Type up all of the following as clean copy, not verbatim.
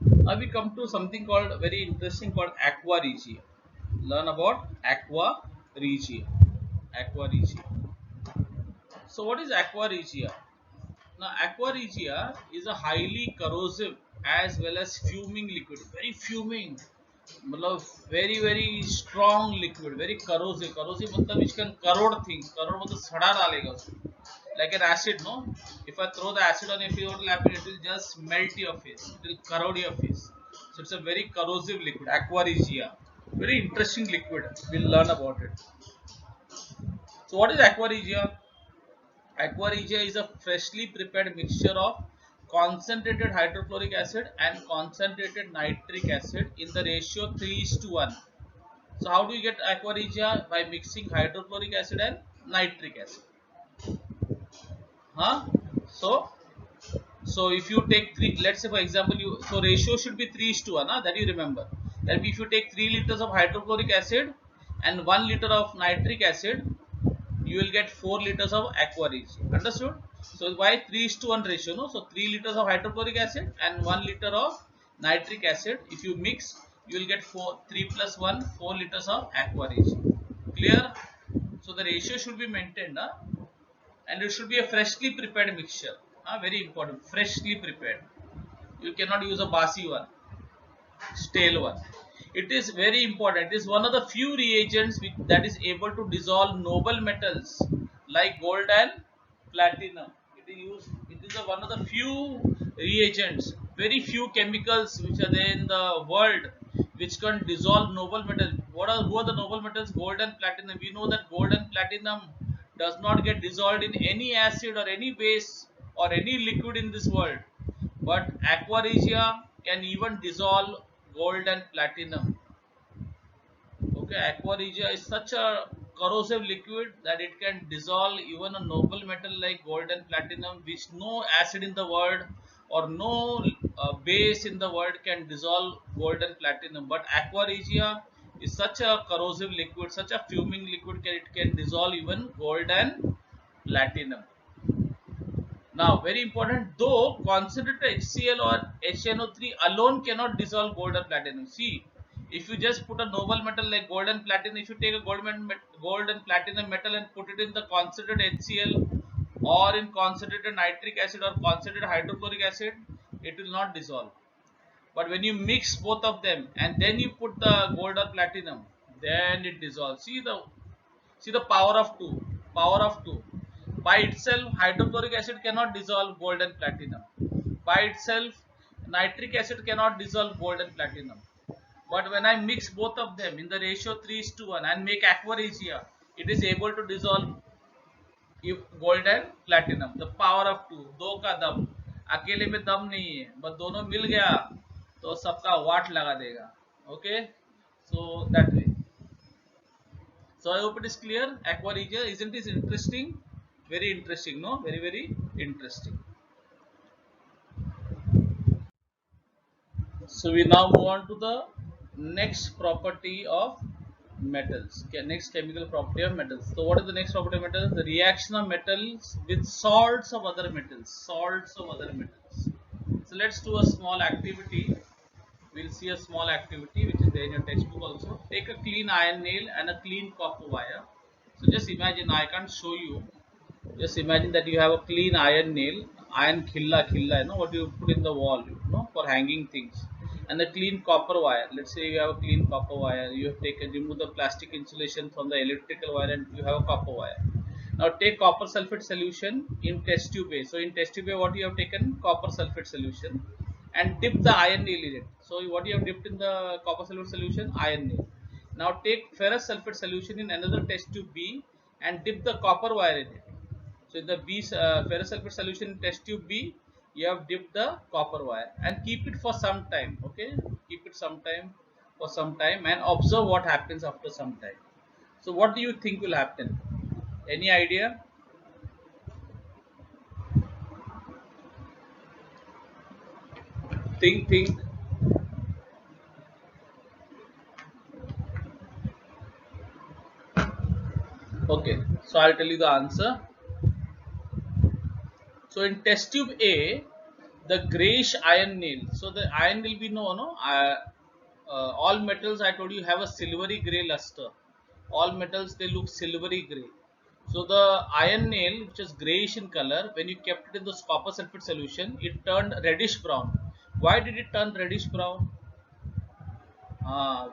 Now we come to something called very interesting called aqua regia. Learn about aqua regia. Aqua regia. So what is aqua regia? Now aqua regia is a highly corrosive as well as fuming liquid. Very fuming. मतलब very strong liquid, very corrosive मतलब which can corrode things, corrode मतलब सड़ा डालेगा उसको, like an acid, no? If I throw the acid on your face, what will happen? It will just melt your face, it will corrode your face. So it's a very corrosive liquid, aqua regia, very interesting liquid. We'll learn about it. So what is aqua regia? Aqua regia is a freshly prepared mixture of concentrated hydrochloric acid and concentrated nitric acid in the ratio 3:1. So how do you get aqua regia? By mixing hydrochloric acid and nitric acid. Huh? So if you take three, let's say for example, so ratio should be 3:1. That you remember. That if you take 3 liters of hydrochloric acid and 1 liter of nitric acid, you will get 4 liters of aqua regia. Understood? So why 3:1 ratio? No, so 3 liters of hydrochloric acid and 1 liter of nitric acid. If you mix, you will get 3 plus 1, 4 liters of aqua regia. Clear? So the ratio should be maintained, and it should be a freshly prepared mixture. Very important, freshly prepared. You cannot use a basi one, stale one. It is very important. It is one of the few reagents that is able to dissolve noble metals like gold and platinum. It is used. It is one of the few reagents, very few chemicals which are there in the world which can dissolve noble metals. Who are the noble metals? Gold and platinum. We know that gold and platinum does not get dissolved in any acid or any base or any liquid in this world, but aqua regia can even dissolve gold and platinum. Okay, aqua regia is such a corrosive liquid that it can dissolve even a noble metal like gold and platinum, which no acid in the world or no base in the world can dissolve gold and platinum. But aqua regia is such a corrosive liquid, such a fuming liquid, it can dissolve even gold and platinum. Now, very important, though concentrated HCl or HNO3 alone cannot dissolve gold and platinum. See, if you just put a noble metal like gold and platinum, if you take a gold and platinum metal and put it in the concentrated HCl or in concentrated nitric acid or concentrated hydrochloric acid, it will not dissolve. But when you mix both of them and then you put the gold or platinum, then it dissolves. See the power of two. Power of two. By itself, hydrochloric acid cannot dissolve gold and platinum. By itself, nitric acid cannot dissolve gold and platinum. But when I mix both of them in the ratio 3:1 and make aqua regia, it is able to dissolve gold and platinum. The power of two. दो का दम. अकेले में दम नहीं है, बस दोनों मिल गया तो सबका वाट लगा देगा. Okay, so that way. So I hope it is clear. Aqua regia, isn't it interesting? Very interesting, no? Very interesting. So we now move on to the next property of metals. Okay, next chemical property of metals. So what is the next property of metals? The reaction of metals with salts of other metals. Salts of other metals. So let's do a small activity. We'll see a small activity which is there in your textbook also. Take a clean iron nail and a clean copper wire. So just imagine, I can't show you. Just imagine that you have a clean iron nail, iron khilla, you know what you put in the wall, you know, for hanging things, and the clean copper wire. Let's say you have a clean copper wire. You have taken, remove the plastic insulation from the electrical wire, and you have a copper wire. Now take copper sulfate solution in test tube A. So in test tube A, what you have taken? Copper sulfate solution, and dip the iron nail in it. So what you have dipped in the copper sulfate solution? Iron nail. Now take ferrous sulfate solution in another test tube B and dip the copper wire in it. So in the ferrous sulfate solution in test tube B, you have dipped the copper wire and keep it for some time. Okay, keep it for some time and observe what happens after some time. So what do you think will happen? Any idea? Think. Okay, so I'll tell you the answer. So in test tube A, The grayish iron nail. So the iron nail we know, no? All metals I told you have a silvery gray luster. All metals they look silvery gray. So the iron nail, which is grayish in color, when you kept it in the copper sulfate solution, it turned reddish brown. Why did it turn reddish brown?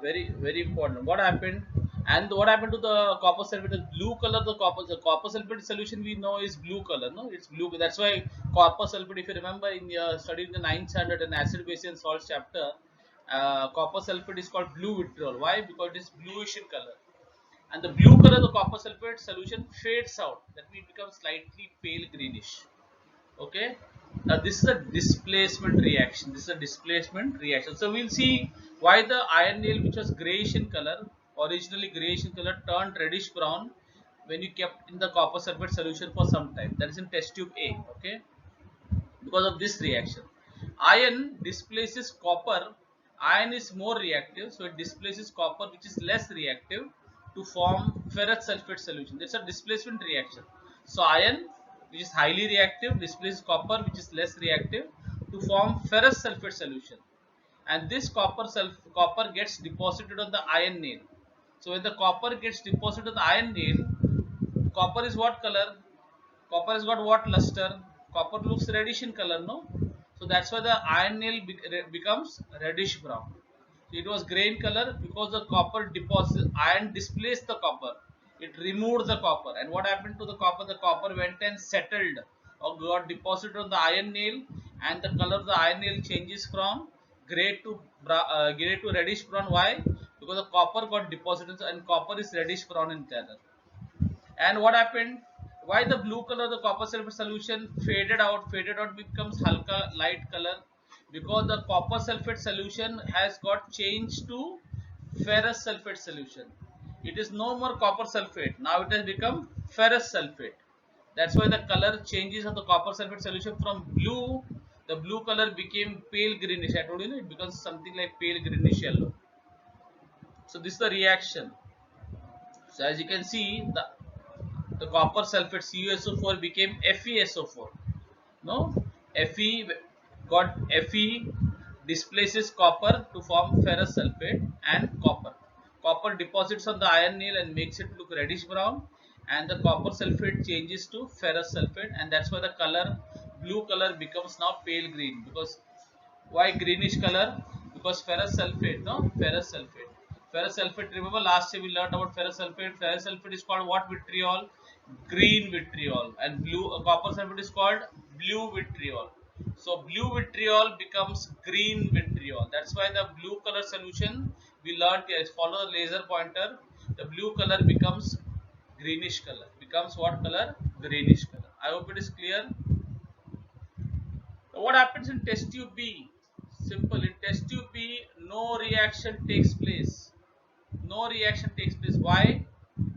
Very important. What happened? And what happened to the copper sulfate? The blue color. The copper sulfate solution we know is blue color. No, it's blue. That's why copper sulfate. If you remember in your study in the 9th standard and acid, base, and salt chapter, copper sulfate is called blue vitriol. Why? Because it is bluish in color. And the blue color of the copper sulfate solution fades out. That means it becomes slightly pale greenish. Okay, now this is a displacement reaction. This is a displacement reaction. So we'll see why the iron nail, which was grayish in color, originally grayish in color, turned reddish brown when you kept in the copper sulfate solution for some time. That is in test tube A. Okay, because of this reaction, iron displaces copper. Iron is more reactive, so it displaces copper, which is less reactive, to form ferrous sulfate solution. That's a displacement reaction. So iron, which is highly reactive, displaces copper, which is less reactive, to form ferrous sulfate solution. And this copper gets deposited on the iron nail. So when the copper gets deposited on the iron nail, copper is what color? Copper has got what luster? Copper looks reddish in color, no? So that's why the iron nail becomes reddish brown. So it was gray in color because the copper deposit, iron displaced the copper. It removed the copper. And what happened to the copper? The copper went and settled or got deposited on the iron nail, and the color of the iron nail changes from gray to reddish brown. Why? Because the copper got deposited, and copper is reddish brown in color. And what happened? Why the blue color of the copper sulfate solution faded out? Faded out becomes halka light color because the copper sulfate solution has got changed to ferrous sulfate solution. It is no more copper sulfate. Now it has become ferrous sulfate. That's why the color changes of the copper sulfate solution from blue. The blue color became pale greenish. I told you, it becomes something like pale greenish yellow. So this is the reaction. So as you can see, the copper sulfate CuSO4 became FeSO4. No, Fe got Fe displaces copper to form ferrous sulfate and copper. Copper deposits on the iron nail and makes it look reddish brown, and the copper sulfate changes to ferrous sulfate, and that's why the color blue color becomes now pale green. Because why greenish color? Because ferrous sulfate, no? Ferrous sulfate. Ferrous sulfate, remember last year we learned about ferrous sulfate. Ferrous sulfate is called what vitriol? Green vitriol. And copper sulfate is called blue vitriol. So blue vitriol becomes green vitriol. That's why the blue color solution we learned here is follow the laser pointer. The blue color becomes greenish color. Becomes what color? Greenish color. I hope it is clear. What happens in test tube B? Simple. In test tube B, no reaction takes place. No reaction takes place. Why?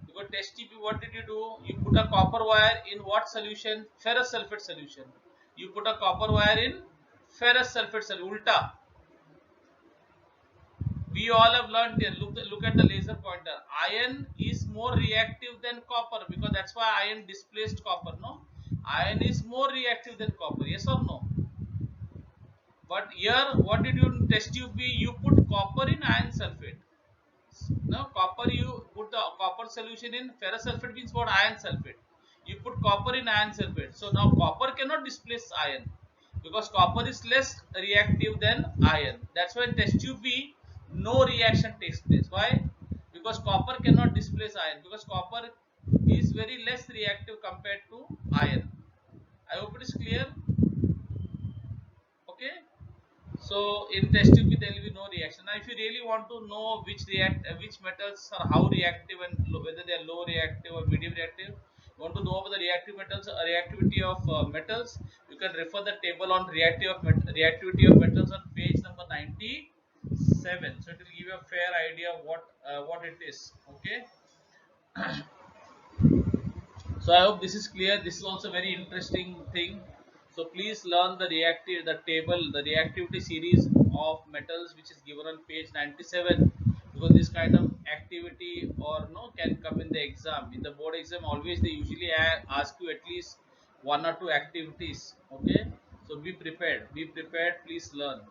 Because test tube B, what did you do? You put a copper wire in what solution? Ferrous sulfate solution. You put a copper wire in ferrous sulfate solution. Ulta. We all have learned here. Look at the laser pointer. Iron is more reactive than copper because that's why iron displaced copper. No, iron is more reactive than copper. Yes or no? But here, what did you in test tube B? You put copper in iron sulfate. Now, copper, you put the copper solution in ferrous sulfate means what? Iron sulfate. You put copper in iron sulfate. So now copper cannot displace iron because copper is less reactive than iron. That's why in test tube B, no reaction takes place. Why? Because copper cannot displace iron because copper is very less reactive compared to iron. I hope it is clear. Okay. So in test tube there will be no reaction. Now if you really want to know which metals are how reactive and whether they are low reactive or medium reactive, you want to know about the reactive metals, reactivity of metals, you can refer the table on reactivity of metals on page number 97. So it will give you a fair idea of what it is. Okay. So I hope this is clear. This is also very interesting thing. So please learn the reactivity series of metals, which is given on page 97, because this kind of activity or no can come in the exam. In the board exam, always they usually ask you at least one or two activities. Okay. So be prepared, please learn.